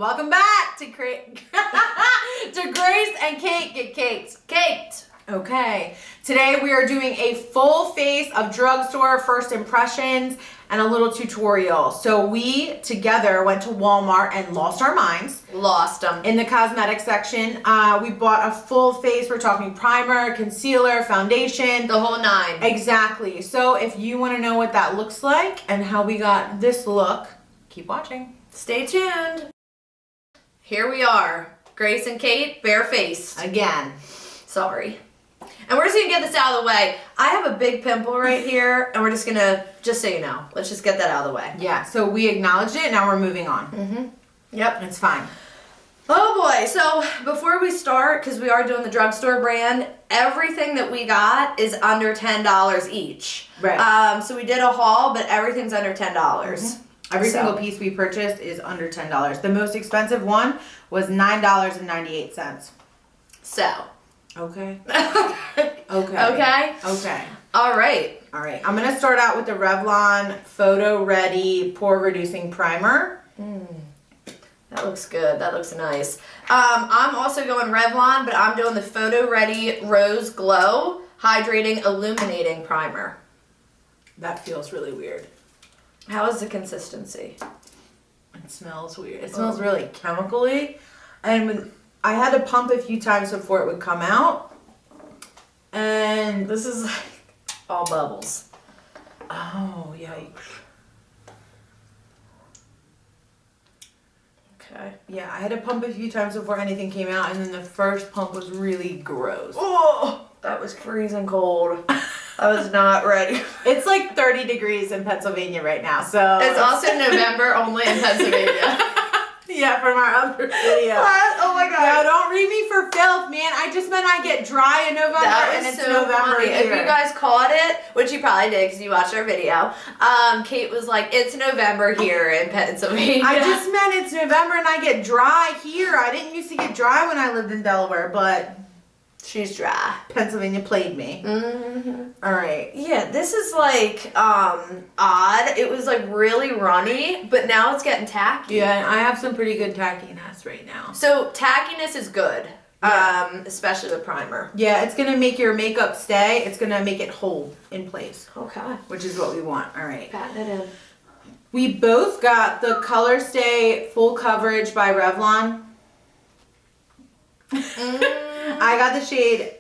Welcome back to to Grace and Kate Get Caked. Caked. Okay, today we are doing a full face of drugstore first impressions and a little tutorial. So we together went to Walmart and lost our minds. Lost them. In the cosmetic section, we bought a full face. We're talking primer, concealer, foundation. The whole nine. Exactly. So if you want to know what that looks like and how we got this look, keep watching. Stay tuned. Here we are. Grace and Kate, bare-faced. Again. Sorry. And we're just going to get this out of the way. I have a big pimple right here, and we're just going to, just so you know, let's just get that out of the way. Yeah, so we acknowledged it, now we're moving on. Mm-hmm. Yep. It's fine. Oh boy, so before we start, because we are doing the drugstore brand, everything that we got is under $10 each. Right. So we did a haul, but everything's under $10. Mm-hmm. Every single piece we purchased is under $10. The most expensive one was $9.98. So. Okay. Okay. Okay. Okay. All right. All right. I'm going to start out with the Revlon Photo Ready Pore Reducing Primer. That looks good. That looks nice. I'm also going Revlon, but I'm doing the Photo Ready Rose Glow Hydrating Illuminating Primer. That feels really weird. How is the consistency? It smells weird. It smells really chemically. And I had to pump a few times before it would come out. And This is like all bubbles. oh, yikes. Okay. Yeah, I had to pump a few times before anything came out, and then the first pump was really gross. Oh, that was freezing cold. I was not ready. It's like 30 degrees in Pennsylvania right now, so It's also November only in Pennsylvania. yeah, from our other video. Oh my No, god. don't read me for filth, man. I just meant I get dry in November, and it's November funny. here. If you guys caught it, which you probably did because you watched our video, Kate was like, "It's November here in Pennsylvania." I just meant it's November and I get dry here. I didn't used to get dry when I lived in Delaware, but she's dry. Pennsylvania played me. Mm-hmm. All right. Yeah, this is like odd. It was like really runny, but now it's getting tacky. Yeah, I have some pretty good tackiness right now. So tackiness is good, Yeah. especially with primer. Yeah, it's gonna make your makeup stay. It's gonna make it hold in place, Okay. which is what we want. All right. Patting it in. We both got the Color Stay Full Coverage by Revlon. I got the shade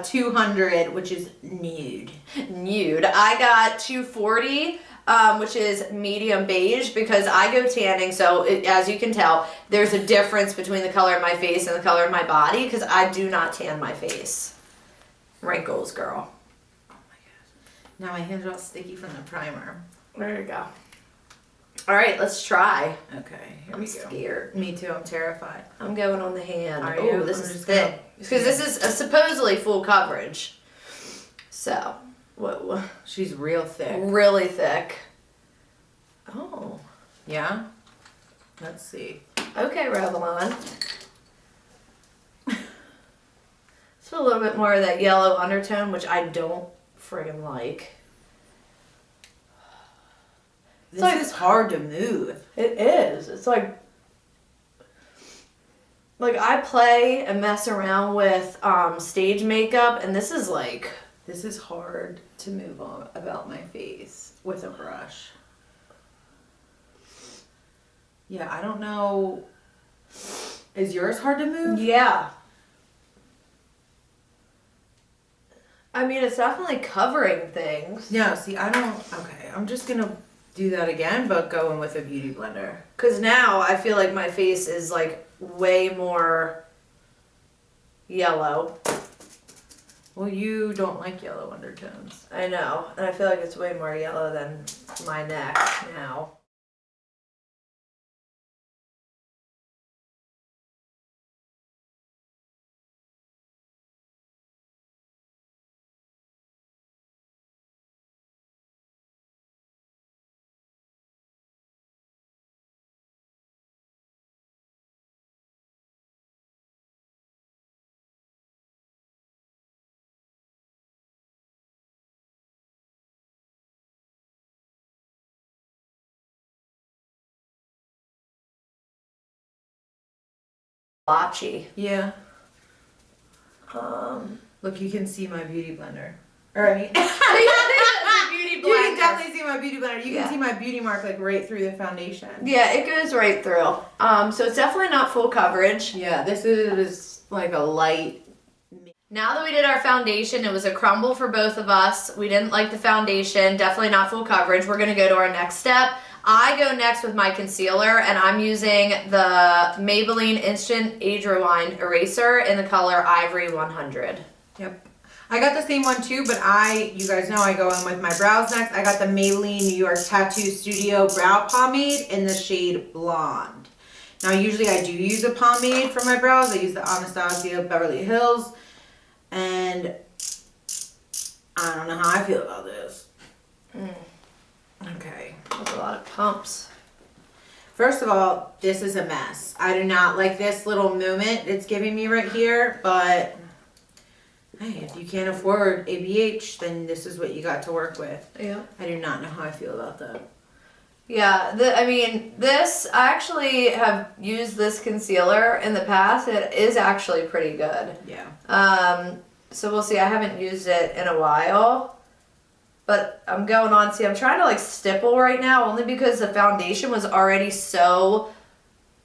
200, which is nude. Nude. I got 240, which is medium beige, because I go tanning, so as you can tell, there's a difference between the color of my face and the color of my body, because I do not tan my face. Wrinkles, girl. Oh my gosh. Now my hands are all sticky from the primer. There you go. All right, let's try. Okay, here I'm we go. scared. Me too, I'm terrified. I'm going on the hand. Are Oh, you? this I'm is just thick. Because this is supposedly full coverage. So, whoa. She's real thick. Really thick. Oh. Yeah? Let's see. Okay, Revlon. It's a little bit more of that yellow undertone, which I don't friggin' like. This is hard to move. It is. It's like I play and mess around with stage makeup, and this is like, This is hard to move on about my face with a brush. Yeah, I don't know. Is yours hard to move? yeah. I mean, it's definitely covering things. No, see, I don't. Okay, I'm just gonna do that again, but go in with a beauty blender. Because now I feel like my face is like way more yellow. Well, you don't like yellow undertones. I know. And I feel like it's way more yellow than my neck now. blotchy. Yeah. Look, you can see my beauty blender. Or I mean, Beauty you can definitely see my beauty blender. You can see my beauty mark like right through the foundation. Yeah, it goes right through. So it's definitely not full coverage. Yeah, this is like a light. Now that we did our foundation, it was a crumble for both of us. We didn't like the foundation, definitely not full coverage. We're gonna go to our next step. I go next with my concealer, and I'm using the Maybelline Instant Age Rewind Eraser in the color Ivory 100. Yep. I got the same one too, but you guys know I go in with my brows next. I got the Maybelline New York Tattoo Studio Brow Pomade in the shade Blonde. Now, usually I do use a pomade for my brows. I use the Anastasia Beverly Hills. And I don't know how I feel about this. Okay. That's a lot of pumps. First of all, this is a mess. I do not like this little movement it's giving me right here, but hey, if you can't afford ABH, then this is what you got to work with. Yeah. I do not know how I feel about that. Yeah, I actually have used this concealer in the past. It is actually pretty good. Yeah. So we'll see. I haven't used it in a while, but I'm going on. See, I'm trying to like stipple right now only because the foundation was already so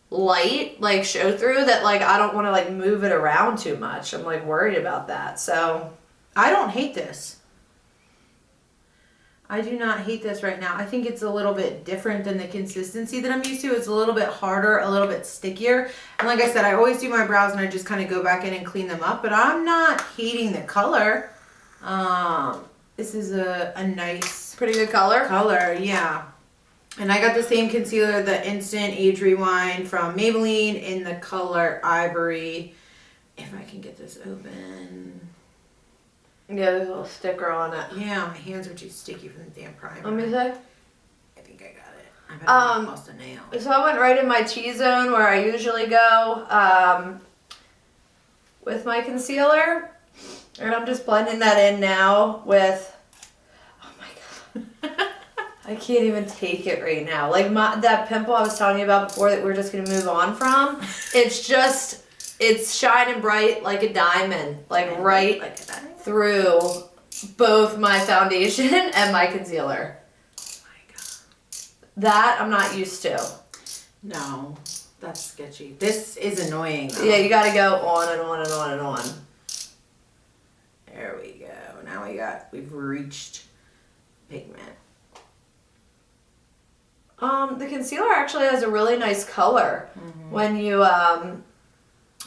light, like show through, that like I don't want to like move it around too much. I'm like worried about that. So I don't hate this. I do not hate this right now. I think it's a little bit different than the consistency that I'm used to. It's a little bit harder, a little bit stickier. And like I said, I always do my brows and I just kind of go back in and clean them up. But I'm not hating the color. This is a nice... pretty good color? Color, yeah. And I got the same concealer, the Instant Age Rewind from Maybelline in the color Ivory. If I can get this open... Yeah, there's a little sticker on it. Yeah, my hands are too sticky from the damn primer. Let me see. I think I got it. I bet I lost a nail. So I went right in my T-zone where I usually go with my concealer. And I'm just blending that in now with... Oh my God. I can't even take it right now. Like that pimple I was telling you about before that we're just going to move on from. It's shining bright like a diamond. Like right through both my foundation and my concealer. Oh my God. That I'm not used to. No, that's sketchy. This is annoying though. Yeah, you gotta go on and on and on and on. There we go. Now we've reached pigment. The concealer actually has a really nice color when you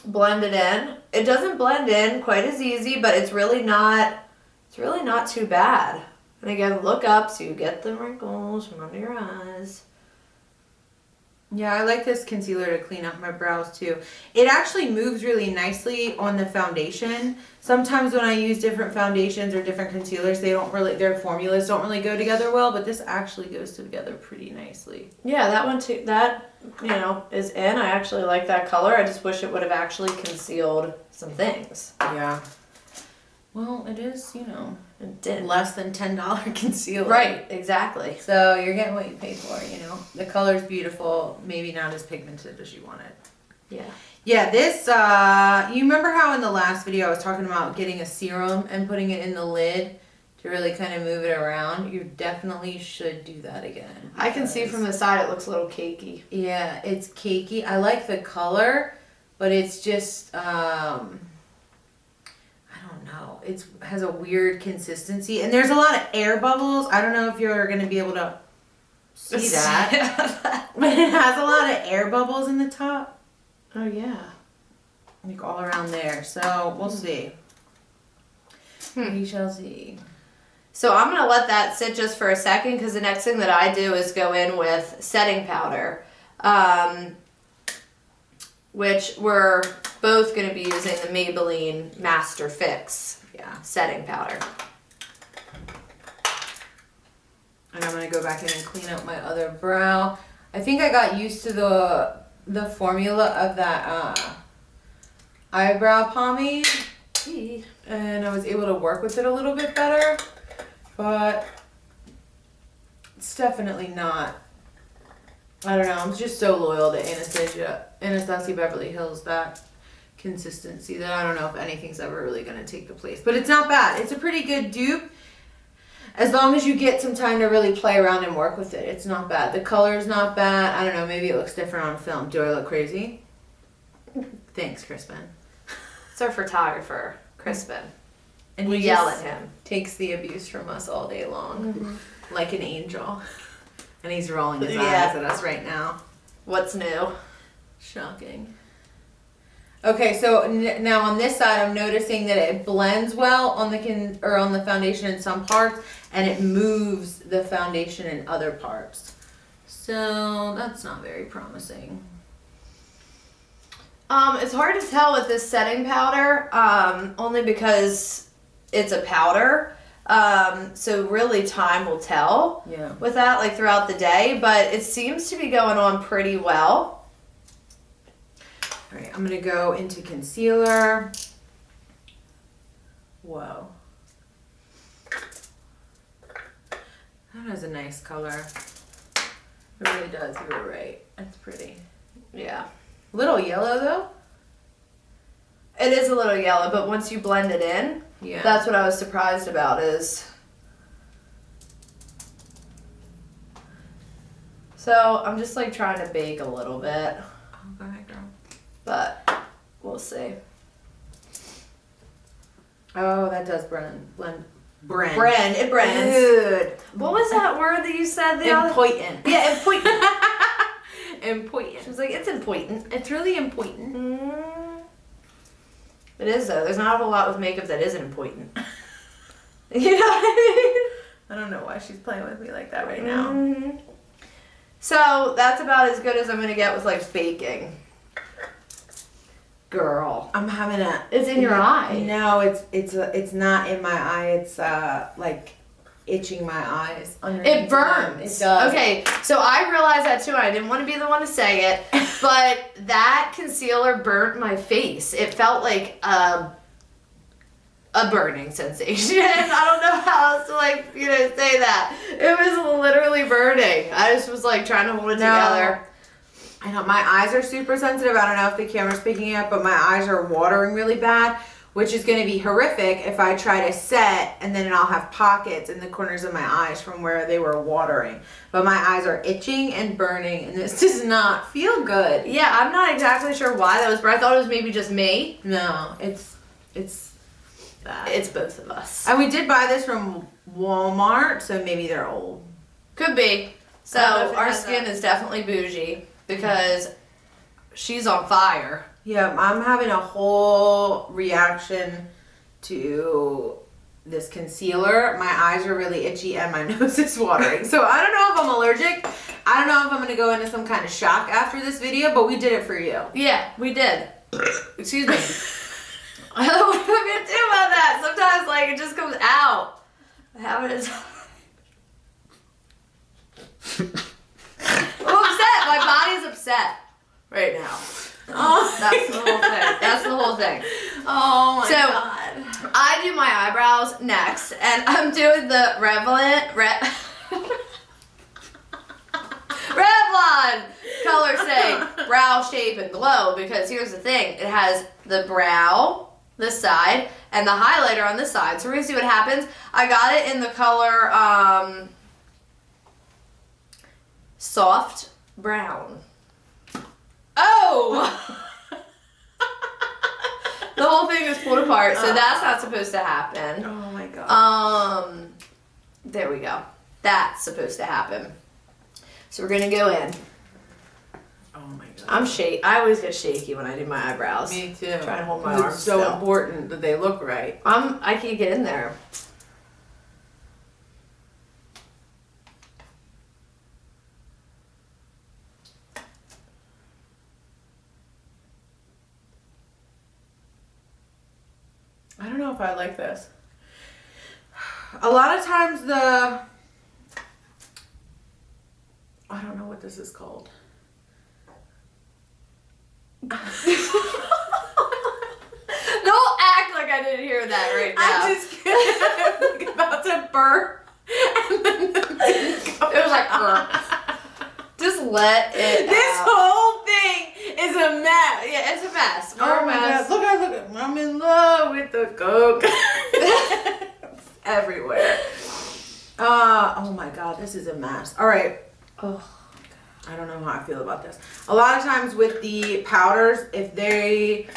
blend it in. It doesn't blend in quite as easy, but it's really not too bad. And again, look up so you get the wrinkles from under your eyes. Yeah, I like this concealer to clean up my brows too. It actually moves really nicely on the foundation. Sometimes when I use different foundations or different concealers, their formulas don't really go together well, but this actually goes together pretty nicely. Yeah, that one too, that, is in. I actually like that color. I just wish it would have actually concealed some things. Yeah. Well, it is, It didn't. less than $10 concealer. Right, exactly. So you're getting what you pay for, The color's beautiful, maybe not as pigmented as you want it. Yeah. Yeah, this, you remember how in the last video I was talking about getting a serum and putting it in the lid to really kind of move it around? You definitely should do that again. I can see from the side it looks a little cakey. Yeah, it's cakey. I like the color, but it's just, I don't know. It has a weird consistency. And there's a lot of air bubbles. I don't know if you're going to be able to see that. But it has a lot of air bubbles in the top. Oh, yeah. Like all around there. So we'll see. We shall see. So I'm going to let that sit just for a second because the next thing that I do is go in with setting powder. Which we're both going to be using the Maybelline Master Fix setting powder. And I'm going to go back in and clean up my other brow. I think I got used to the formula of that eyebrow pomade. And I was able to work with it a little bit better. But it's definitely not I don't know. I'm just so loyal to Anastasia Beverly Hills, that consistency, that I don't know if anything's ever really going to take the place. But it's not bad. It's a pretty good dupe. As long as you get some time to really play around and work with it, it's not bad. The color's not bad. I don't know. Maybe it looks different on film. Do I look crazy? Thanks, Crispin. It's our photographer, Crispin. And we he yell just at him. Takes the abuse from us all day long. Mm-hmm. Like an angel. And he's rolling his Yeah. eyes at us right now. What's new? Shocking. Okay, so now on this side, I'm noticing that it blends well on the foundation in some parts, and it moves the foundation in other parts. So that's not very promising. It's hard to tell with this setting powder, only because it's a powder. So really time will tell with that, like throughout the day, but it seems to be going on pretty well. All right, I'm gonna go into concealer. Whoa. That has a nice color. It really does, you were right. That's pretty. Yeah. Little yellow though? It is a little yellow, but once you blend it in, that's what I was surprised about is. So I'm just like trying to bake a little bit. Oh, go ahead, girl. But we'll see. Oh, that does blend. It blends. Good. What was that word that you said the other? Important. Yeah, important. Important. She was like, it's important. It's really important. It is though. There's not a whole lot with makeup that isn't important. You know what I I don't know why she's playing with me like that right now. mean? So that's about as good as I'm gonna get with like baking. Girl. I'm having It's in your eye. No, it's not in my eye. It's like itching my eyes. It burns. It does. Okay, so I realized that too, and I didn't want to be the one to say it, but that concealer burnt my face. It felt like a burning sensation. I don't know how else to say that. It was literally burning. I just was like trying to hold it together. I know my eyes are super sensitive. I don't know if the camera's picking it up, but my eyes are watering really bad, which is going to be horrific if I try to set and then I'll have pockets in the corners of my eyes from where they were watering. But my eyes are itching and burning, and this does not feel good. Yeah, I'm not exactly sure why that was, but I thought it was maybe just me. No, it's bad. It's both of us. And we did buy this from Walmart, so maybe they're old. Could be. So I don't know if it our has skin that. is definitely bougie because she's on fire. Yeah, I'm having a whole reaction to this concealer. My eyes are really itchy and my nose is watering. So I don't know if I'm allergic. I don't know if I'm going to go into some kind of shock after this video, but we did it for you. Yeah, we did. Excuse me. I don't know what I'm going to do about that. Sometimes, it just comes out. I have it. I'm upset. My body's upset right now. Oh, That's the whole thing. That's the whole thing. Oh my So, God. I do my eyebrows next, and I'm doing the Revlon Color Stay Brow Shape and Glow, because here's the thing. It has the brow, this side, and the highlighter on this side. So we're going to see what happens. I got it in the color Soft Brown. Oh! The whole thing is pulled apart, so that's not supposed to happen. Oh my God. There we go. That's supposed to happen. So we're gonna go in. Oh my God. I always get shaky when I do my eyebrows. Me too. Trying to hold my It's arms so still. important that they look right. I can't get in there. I don't know if I like this. A lot of times I don't know what this is called. Don't act like I didn't hear that right now. I'm just kidding. I'm about to burp. And then It was like, just let it This out. whole thing is a mess. Yeah, it's a mess. Oh We're a my mess. God. Look at. I'm in love with the Coke. Everywhere. Oh my God, this is a mess. All right. Oh. I don't know how I feel about this. A lot of times with the powders, if they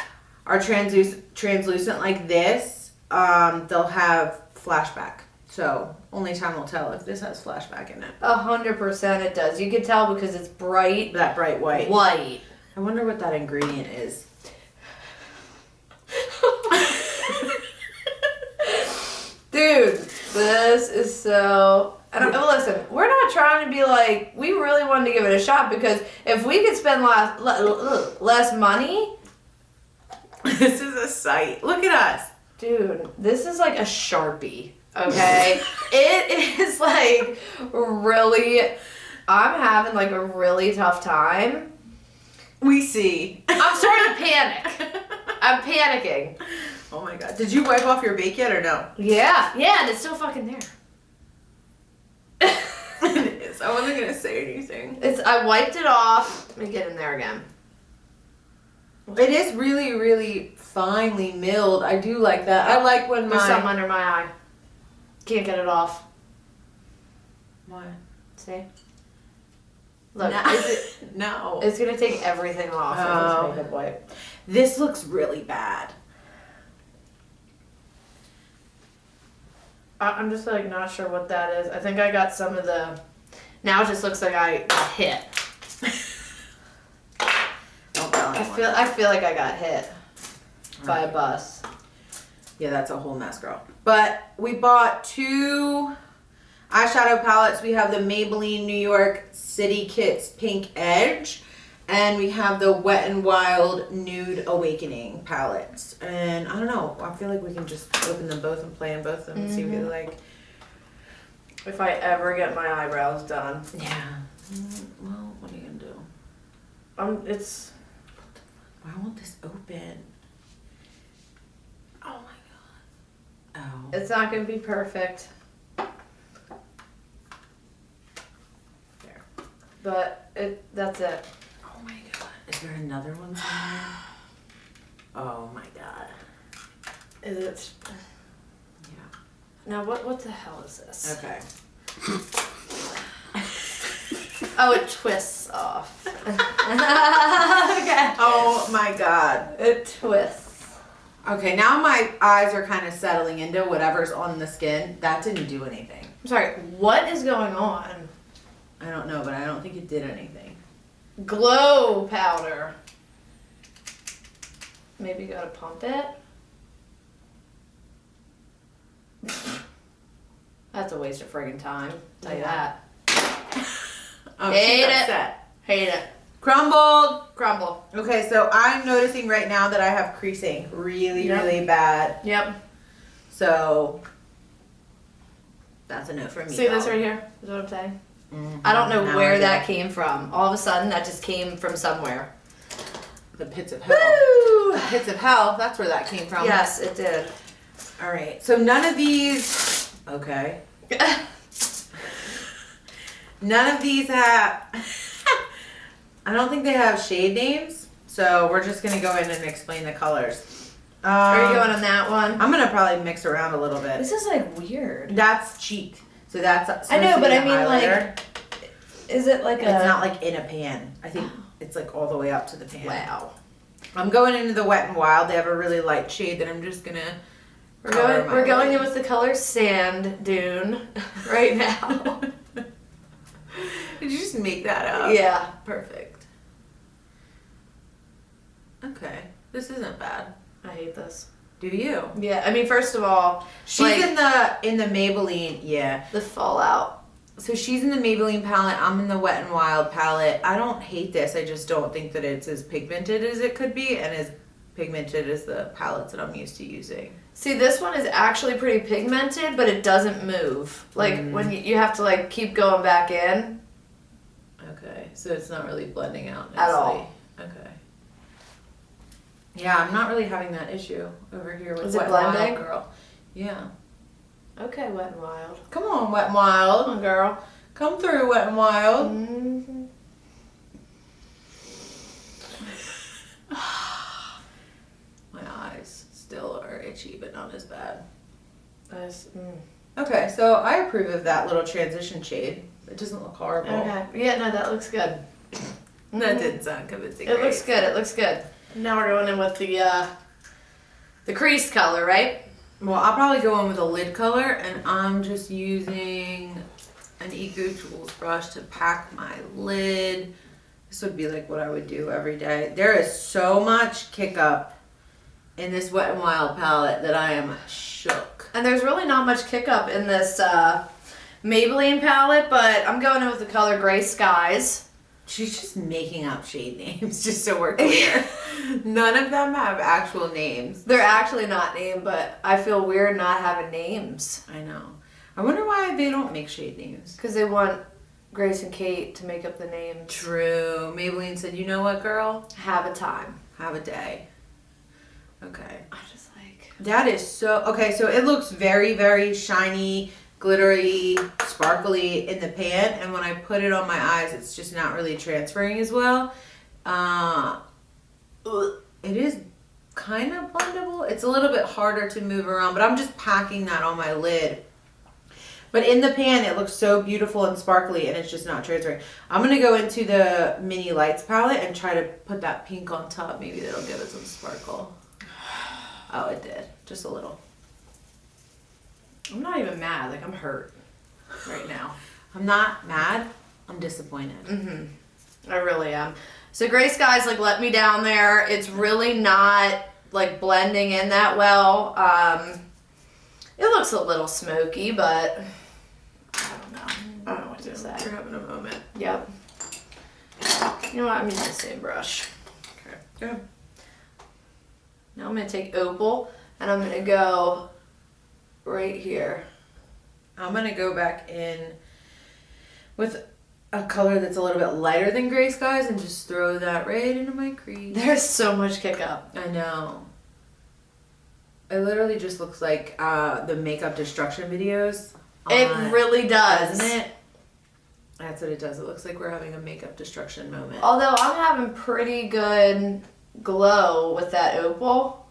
are translucent like this, they'll have flashback. So only time will tell if this has flashback in it. 100% it does. You can tell because it's bright. That bright white. White. I wonder what that ingredient is. Dude, this is so... listen, we're not trying to be like... We really wanted to give it a shot because if we could spend less money... This is a sight. Look at us. Dude, this is like a Sharpie, okay? It is like really... I'm having like a really tough time. We see. I'm starting to panic. I'm panicking. Oh my God. Did you wipe off your bake yet or no? Yeah, and it's still fucking there. It is. I wasn't going to say anything. I wiped it off. Let me get in there again. It is really, really finely milled. I do like that. I like when There's something my... under my eye. Can't get it off. Why? See? Look, No. No. it's gonna take everything off Oh. with this makeup wipe. This looks really bad. I'm just like not sure what that is. I think I got some of the... Now it just looks like I got hit. Don't tell anyone. I feel like I got hit by a bus. Yeah, that's a whole mess, girl. But we bought 2 eyeshadow palettes. We have the Maybelline New York City Kits Pink Edge. And we have the Wet n Wild Nude Awakening palettes. And I don't know. I feel like we can just open them both and play in both of them and see what we like. If I ever get my eyebrows done. Yeah. Well, what are you going to do? It's... Why won't this open? Oh my God. Oh. It's not gonna be perfect. There. But that's it. Oh my God. Is there another one somewhere? Oh my God. Is it? Yeah. Now what the hell is this? Okay. Oh, it twists off. Okay. Oh my God. It twists. Okay, now my eyes are kind of settling into whatever's on the skin. That didn't do anything. I'm sorry, what is going on? I don't know, but I don't think it did anything. Glow powder. Maybe you gotta pump it? That's a waste of friggin' time. Tell you Yeah. that. Oh, Hate she's it. upset. Hate it. Crumbled. Crumble. Okay, so I'm noticing right now that I have creasing really, Yep. really bad. Yep. So that's a no for me. See this though. right here? Is what I'm saying? Mhm. I don't know Now where I that do. came from. All of a sudden, that just came from somewhere. The pits of hell. Woo! The pits of hell. That's where that came from. Yes, it did. All right. So none of these. Okay. None of these have. I don't think they have shade names. So we're just gonna go in and explain the colors. Are you going on that one? I'm gonna probably mix around a little bit. This is like weird. That's cheek. So that's. I know, supposed to but be I the mean, highlighter. like, is it like It's not like in a pan. I think it's like all the way up to the pan. Wow. I'm going into the Wet n Wild. They have a really light shade that I'm just gonna. We're going in with the color Sand Dune right now. Did you just make that up? Yeah. Perfect. Okay. This isn't bad. I hate this. Do you? Yeah, I mean, first of all, She's like, in the Maybelline. Yeah. the fallout. So she's in the Maybelline palette. I'm in the Wet n Wild palette. I don't hate this. I just don't think that it's as pigmented as it could be and as pigmented as the palettes that I'm used to using. See, this one is actually pretty pigmented, but it doesn't move. Like, when you have to, like, keep going back in. Okay. So it's not really blending out nicely. At all. Okay. Yeah, I'm not really having that issue over here with Is it Wet n Wild, blending? girl. Yeah. Okay, Wet n Wild. Come on, Wet n Wild. Come on, girl. Come through, Wet n Wild. Mm-hmm. not as bad. Nice. Okay, so I approve of that little transition shade. It doesn't look horrible. Okay. Yeah, no, that looks good. That didn't sound convincing. It looks good. It looks good. Now we're going in with the crease color, right? Well, I'll probably go in with a lid color, and I'm just using an Eco Tools brush to pack my lid. This would be like what I would do every day. There is so much kick up in this Wet n Wild palette that I am shook. And there's really not much kick up in this Maybelline palette, but I'm going in with the color Gray Skies. She's just making up shade names just so we're clear. None of them have actual names. They're actually not named, but I feel weird not having names. I know. I wonder why they don't make shade names. Because they want Grace and Kate to make up the names. True. Maybelline said, you know what, girl? Have a time. Have a day. Okay. I just like... That is so... Okay, so it looks very, very shiny, glittery, sparkly in the pan, and when I put it on my eyes, it's just not really transferring as well. It is kind of blendable. It's a little bit harder to move around, but I'm just packing that on my lid. But in the pan, it looks so beautiful and sparkly, and it's just not transferring. I'm going to go into the Mini Lights palette and try to put that pink on top. Maybe that'll give it some sparkle. Oh, it did. Just a little. I'm not even mad. Like, I'm hurt right now. I'm not mad. I'm disappointed. I really am. So Gray Skies, like, let me down there. It's really not, like, blending in that well. It looks a little smoky, but I don't know. I don't know what to say. You're having a moment. Yep. You know what? I'm using the same brush. Okay. Good. Now I'm going to take Opal, and I'm going to go right here. I'm going to go back in with a color that's a little bit lighter than Gray Skies and just throw that right into my crease. There's so much kick up. I know. It literally just looks like the makeup destruction videos. It really does. Doesn't it? That's what it does. It looks like we're having a makeup destruction moment. Although I'm having pretty good glow with that Opal.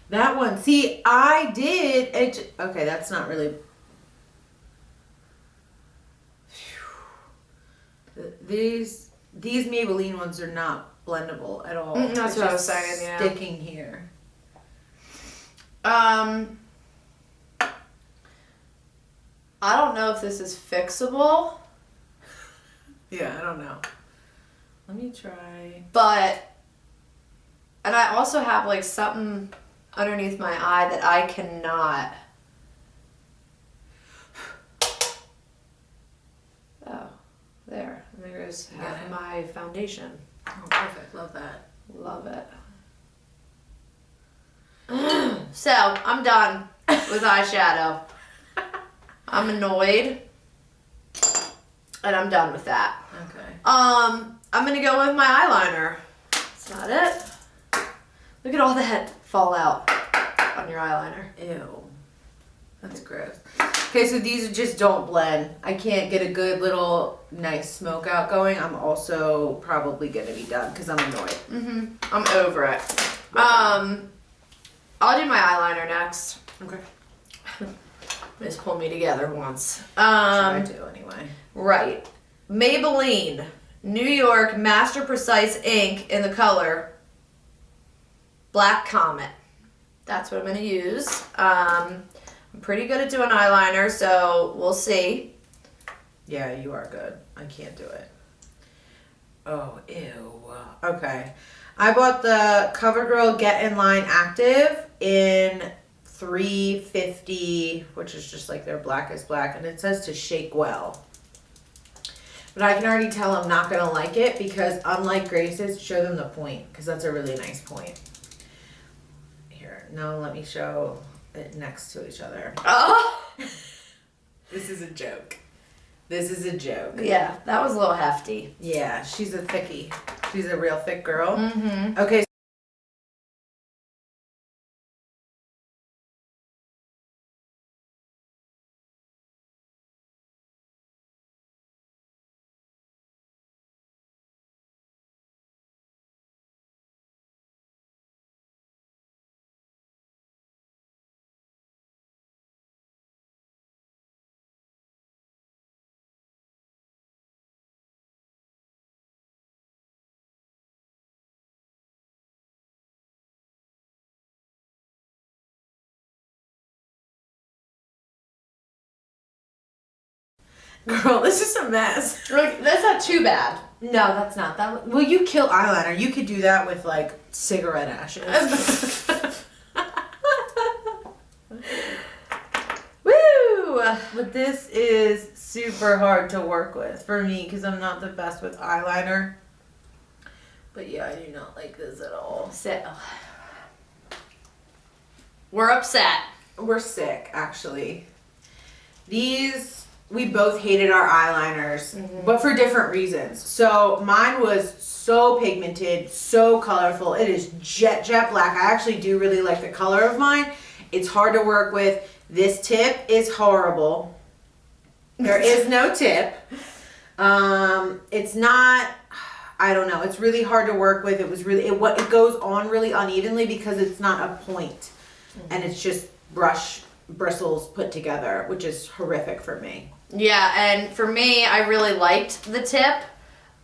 That one. See, I did. Okay, that's not really... These Maybelline ones are not blendable at all. That's They're what I was just saying, yeah. Sticking here. I don't know if this is fixable. Yeah, I don't know. Let me try. But, and I also have like something underneath my eye that I cannot. Oh, there. And there goes half my foundation. Oh, perfect. Love that. Love it. So, I'm done with eyeshadow. I'm annoyed. And I'm done with that. Okay. I'm gonna go with my eyeliner. That's not it. Look at all that fallout on your eyeliner. Ew. That's gross. Okay, so these just don't blend. I can't get a good little nice smoke out going. I'm also probably gonna be done because I'm annoyed. I'm over it. I'll do my eyeliner next. Okay. Just pull me together once. Try to anyway. Right. Maybelline New York Master Precise ink in the color Black Comet. That's what I'm going to use. I'm pretty good at doing eyeliner, so we'll see. Yeah, you are good. I can't do it. Oh, ew. Okay. I bought the CoverGirl Get In Line Active in 350, which is just like their blackest black, and it says to shake well. But I can already tell I'm not gonna like it because unlike Grace's, show them the point because that's a really nice point. Here, now let me show it next to each other. Oh! This is a joke. This is a joke. Yeah, that was a little hefty. Yeah, she's a thickie. She's a real thick girl. Mm-hmm. Okay. Girl, this is a mess. Like, that's not too bad. No, that's not. Well, you kill eyeliner. You could do that with like cigarette ashes. Woo! But this is super hard to work with for me because I'm not the best with eyeliner. But yeah, I do not like this at all. We're upset. We're sick, actually. These, we both hated our eyeliners, but for different reasons. So mine was so pigmented, so colorful. It is jet black. I actually do really like the color of mine. It's hard to work with. This tip is horrible. There is no tip. It's not, I don't know. It's really hard to work with. It was really, it goes on really unevenly because it's not a point. And it's just brush bristles put together, which is horrific for me. Yeah, and for me, I really liked the tip.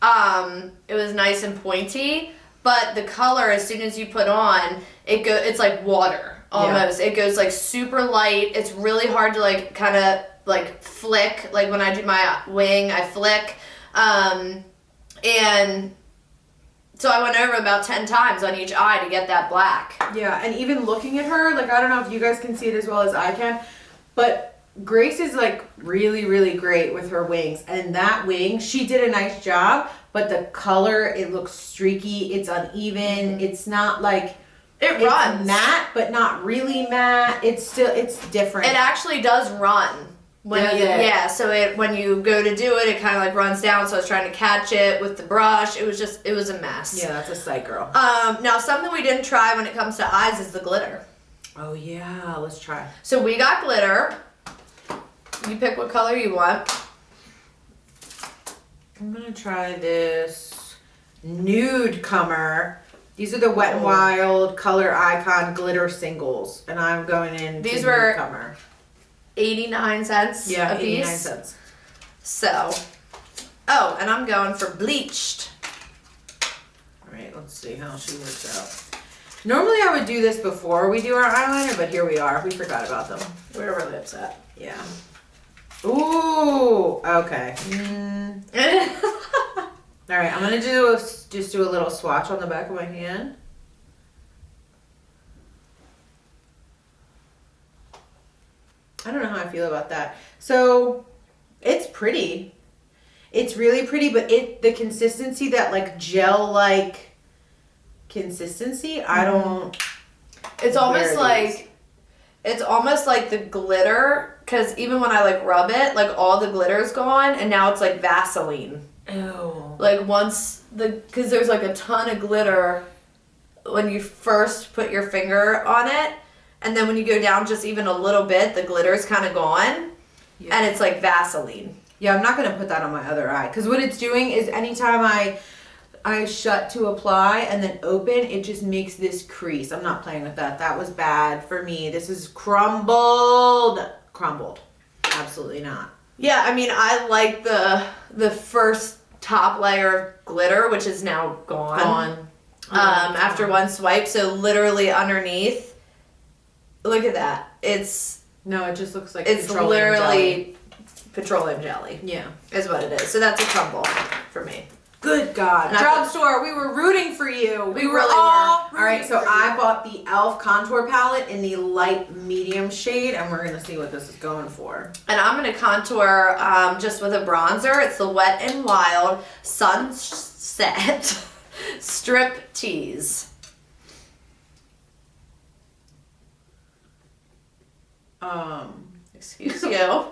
It was nice and pointy, but the color, as soon as you put on, it's like water almost. Yeah. It goes like super light. It's really hard to like kind of like flick. Like when I do my wing, I flick. And so I went over about 10 times on each eye to get that black. Yeah, and even looking at her, like, I don't know if you guys can see it as well as I can, but Grace is, like, really, really great with her wings. And that wing, she did a nice job, but the color, it looks streaky, it's uneven, it's not, like... It runs. Matte, but not really matte. It's different. It actually does run. When you go to do it, it kind of like runs down. So I was trying to catch it with the brush. It was a mess. Yeah, that's a sight, girl. Now something we didn't try when it comes to eyes is the glitter. Oh yeah, let's try. So we got glitter. You pick what color you want. I'm gonna try this Nude Comer. These are the Wet n Wild Color Icon Glitter Singles, and I'm going in. These were Comer. 89 cents a piece. 89 cents. So, and I'm going for bleached. All right, let's see how she works out. Normally I would do this before we do our eyeliner, but here we are. We forgot about them. We were really upset. Yeah. Ooh, okay. All right, I'm gonna just do a little swatch on the back of my hand. I don't know how I feel about that. So, it's pretty. It's really pretty, but the consistency, that like gel-like consistency, I don't... It's almost like the glitter, because even when I like rub it, like all the glitter's gone, and now it's like Vaseline. Ew. Like because there's like a ton of glitter when you first put your finger on it. And then when you go down just even a little bit, the glitter's kind of gone. Yeah. And it's like Vaseline. Yeah, I'm not going to put that on my other eye. Because what it's doing is anytime I shut to apply and then open, it just makes this crease. I'm not playing with that. That was bad for me. This is crumbled. Crumbled. Absolutely not. Yeah, I mean, I like the first top layer of glitter, which is now gone. After one swipe. So literally underneath. Look at that. It just looks like it's literally petroleum jelly. Yeah. Is what it is. So that's a crumble for me. Good God. Drugstore, we were rooting for you. We really were. All right, so I bought the e.l.f. contour palette in the light medium shade, and we're going to see what this is going for. And I'm going to contour just with a bronzer. It's the Wet n Wild Sunset Strip Tease. Excuse you.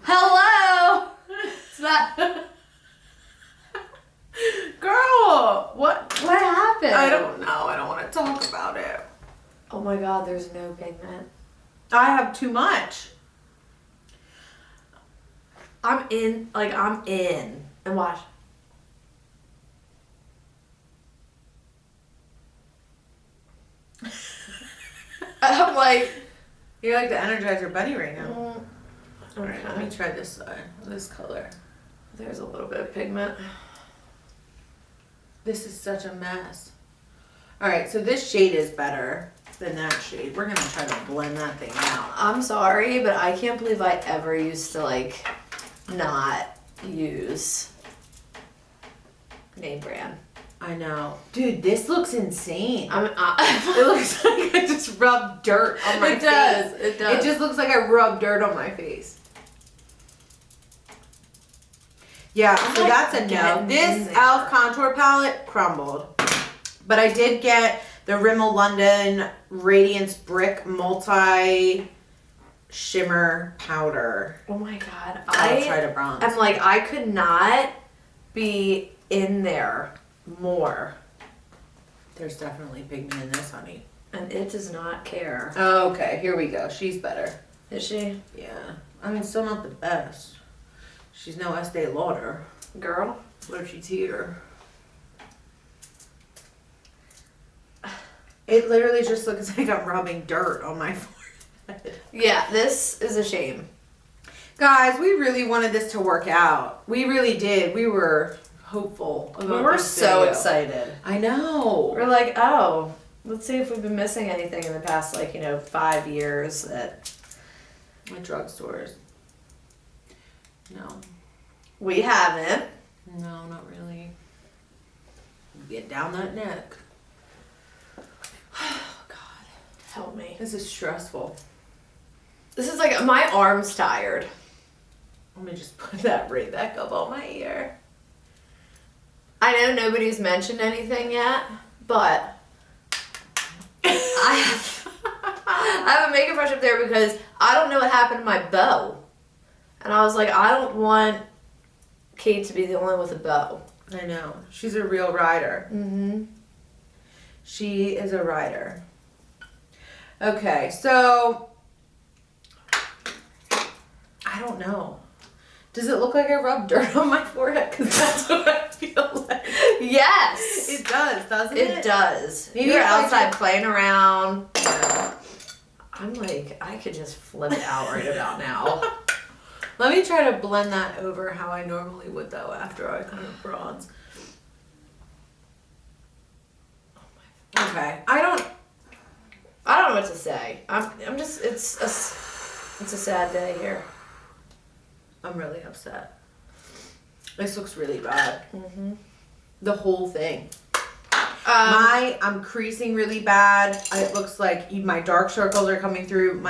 Hello. It's not. Girl, what happened? I don't know. I don't want to talk about it. Oh my God, there's no pigment. I have too much. I'm in. And watch. I'm like. You're like the Energizer Bunny right now. Okay. All right, let me try this side. This color. There's a little bit of pigment. This is such a mess. All right, so this shade is better than that shade. We're gonna try to blend that thing out. I'm sorry, but I can't believe I ever used to like not use name brand. I know. Dude, this looks insane. It It looks like I just rubbed dirt on my face. It does. It just looks like I rubbed dirt on my face. Yeah, so like that's a no. getting This in there. e.l.f. contour palette crumbled. But I did get the Rimmel London Radiance Brick Multi Shimmer Powder. Oh my god. I'll try to bronze. I'm like, I could not be in there more. There's definitely pigment in this, honey. And it does not care. Oh, okay, here we go. She's better. Is she? Yeah. I mean, still not the best. She's no Estee Lauder, Girl? but she's here. It literally just looks like I'm rubbing dirt on my forehead. Yeah, this is a shame. Guys, we really wanted this to work out. We really did. We were hopeful. We about were this so video. excited. I know. We're like, oh, let's see if we've been missing anything in the past, 5 years that At drugstores. No. we haven't. No, not really. Get down that neck. Oh, God. Help me. This is stressful. This is like, my arm's tired. Let me just put that right back up on my ear. I know nobody's mentioned anything yet, but I have a makeup brush up there because I don't know what happened to my bow. And I was like, I don't want Kate to be the only one with a bow. I know. She's a real rider. Mm-hmm. She is a rider. Okay, so I don't know. Does it look like I rubbed dirt on my forehead? Because that's what I feel like. Yes! It does, doesn't it? It does. Maybe You're if I outside just- playing around. Yeah. I'm like, I could just flip it out right about now. Let me try to blend that over how I normally would though after I kind of bronze. Okay, I don't know what to say. I'm just, it's a sad day here. I'm really upset. This looks really bad. Mm-hmm. The whole thing. I'm creasing really bad. It looks like my dark circles are coming through.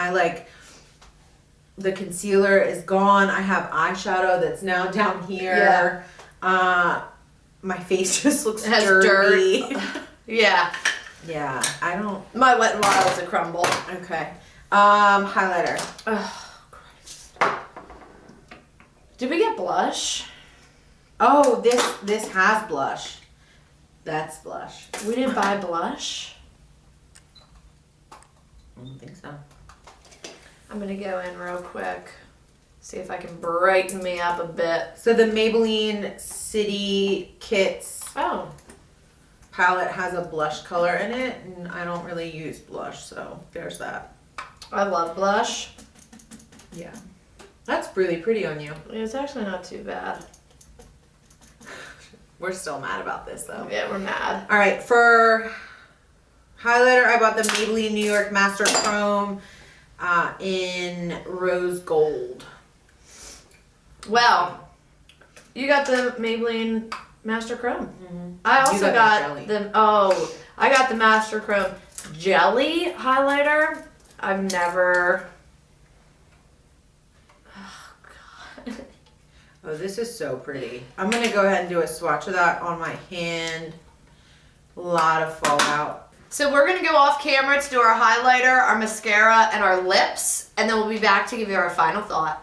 The concealer is gone. I have eyeshadow that's now down here. My face just looks It has dirty. dirt. Yeah. Yeah, I don't. My Wet n Wild is a crumble. Okay. Highlighter. Oh, Christ. Did we get blush? Oh, this has blush. That's blush. We didn't buy blush? I don't think so. I'm gonna go in real quick. See if I can brighten me up a bit. So the Maybelline City Kits Oh. palette has a blush color in it, and I don't really use blush, so there's that. I love blush. Yeah. That's really pretty on you. It's actually not too bad. We're still mad about this, though. Yeah, we're mad. All right, for highlighter, I bought the Maybelline New York Master Chrome in rose gold. Well, you got the Maybelline Master Chrome. Mm-hmm. I also got jelly. I got the Master Chrome Jelly highlighter. I've never. Oh, God. Oh, this is so pretty. I'm going to go ahead and do a swatch of that on my hand. A lot of fallout. So we're going to go off camera to do our highlighter, our mascara, and our lips, and then we'll be back to give you our final thought.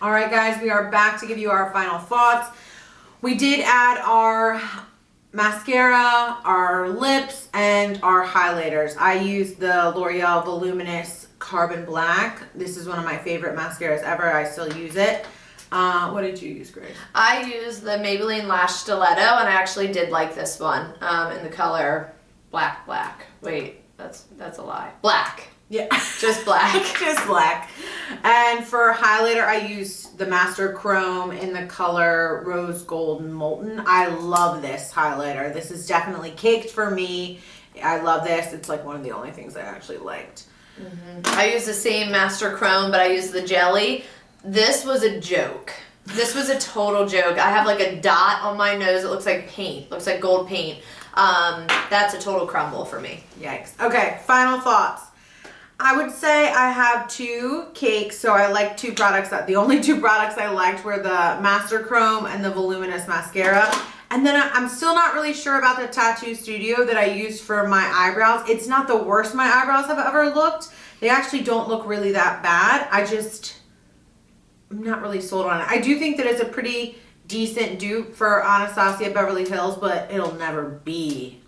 All right, guys, we are back to give you our final thoughts. We did add our mascara, our lips, and our highlighters. I used the L'Oreal Voluminous Carbon Black. This is one of my favorite mascaras ever. I still use it. What did you use, Grace? I used the Maybelline Lash Stiletto, and I actually did like this one in the color black. Wait, that's a lie. Black. Yeah. Just black. Just black. And for highlighter, I used the Master Chrome in the color Rose Gold Molten. I love this highlighter. This is definitely caked for me. I love this. It's like one of the only things I actually liked. I use the same Master Chrome, but I use the jelly. This was a joke. This was a total joke. I have like a dot on my nose. It looks like paint. Looks like gold paint. That's a total crumble for me. Yikes. Okay, final thoughts. I would say I have 2 cakes, so I like 2 products. The only 2 products I liked were the Master Chrome and the Voluminous Mascara. And then I'm still not really sure about the Tattoo Studio that I used for my eyebrows. It's not the worst my eyebrows have ever looked. They actually don't look really that bad. I'm not really sold on it. I do think that it's a pretty decent dupe for Anastasia Beverly Hills, but it'll never be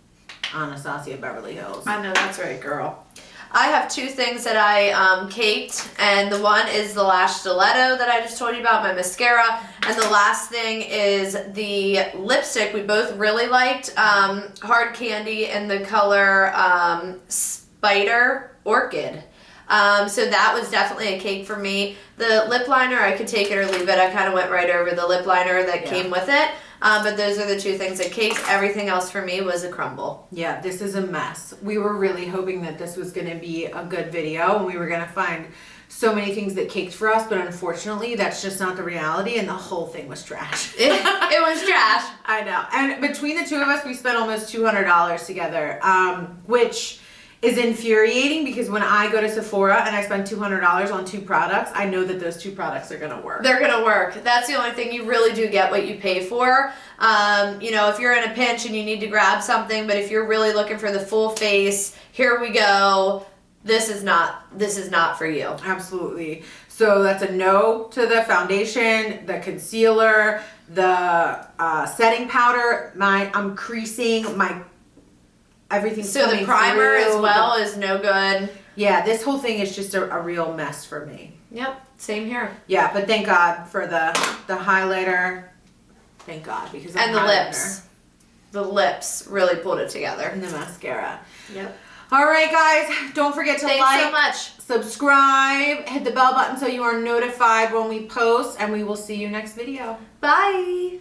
Anastasia Beverly Hills. I know that's right, girl. I have 2 things that I caked, and the one is the lash stiletto that I just told you about, my mascara, and the last thing is the lipstick we both really liked, Hard Candy in the color Spider Orchid. So that was definitely a cake for me. The lip liner, I could take it or leave it. I kind of went right over the lip liner that came with it. But those are the 2 things that caked. Everything else for me was a crumble. Yeah, this is a mess. We were really hoping that this was going to be a good video and we were going to find so many things that caked for us, but unfortunately that's just not the reality and the whole thing was trash. It was trash. I know. And between the 2 of us, we spent almost $200 together, which is infuriating because when I go to Sephora and I spend $200 on 2 products, I know that those 2 products are going to work. They're going to work. That's the only thing. You really do get what you pay for. You know, if you're in a pinch and you need to grab something, but if you're really looking for the full face, here we go. This is not for you. Absolutely. So that's a no to the foundation, the concealer, the setting powder. I'm creasing my everything's so the primer as well is no good. Yeah, this whole thing is just a real mess for me. Yep, same here. Yeah, but thank God for the highlighter. Thank God, because and the lips. The lips really pulled it together. And the mascara. Yep. All right, guys, don't forget to Thanks so much. Subscribe, hit the bell button so you are notified when we post, and we will see you next video. Bye.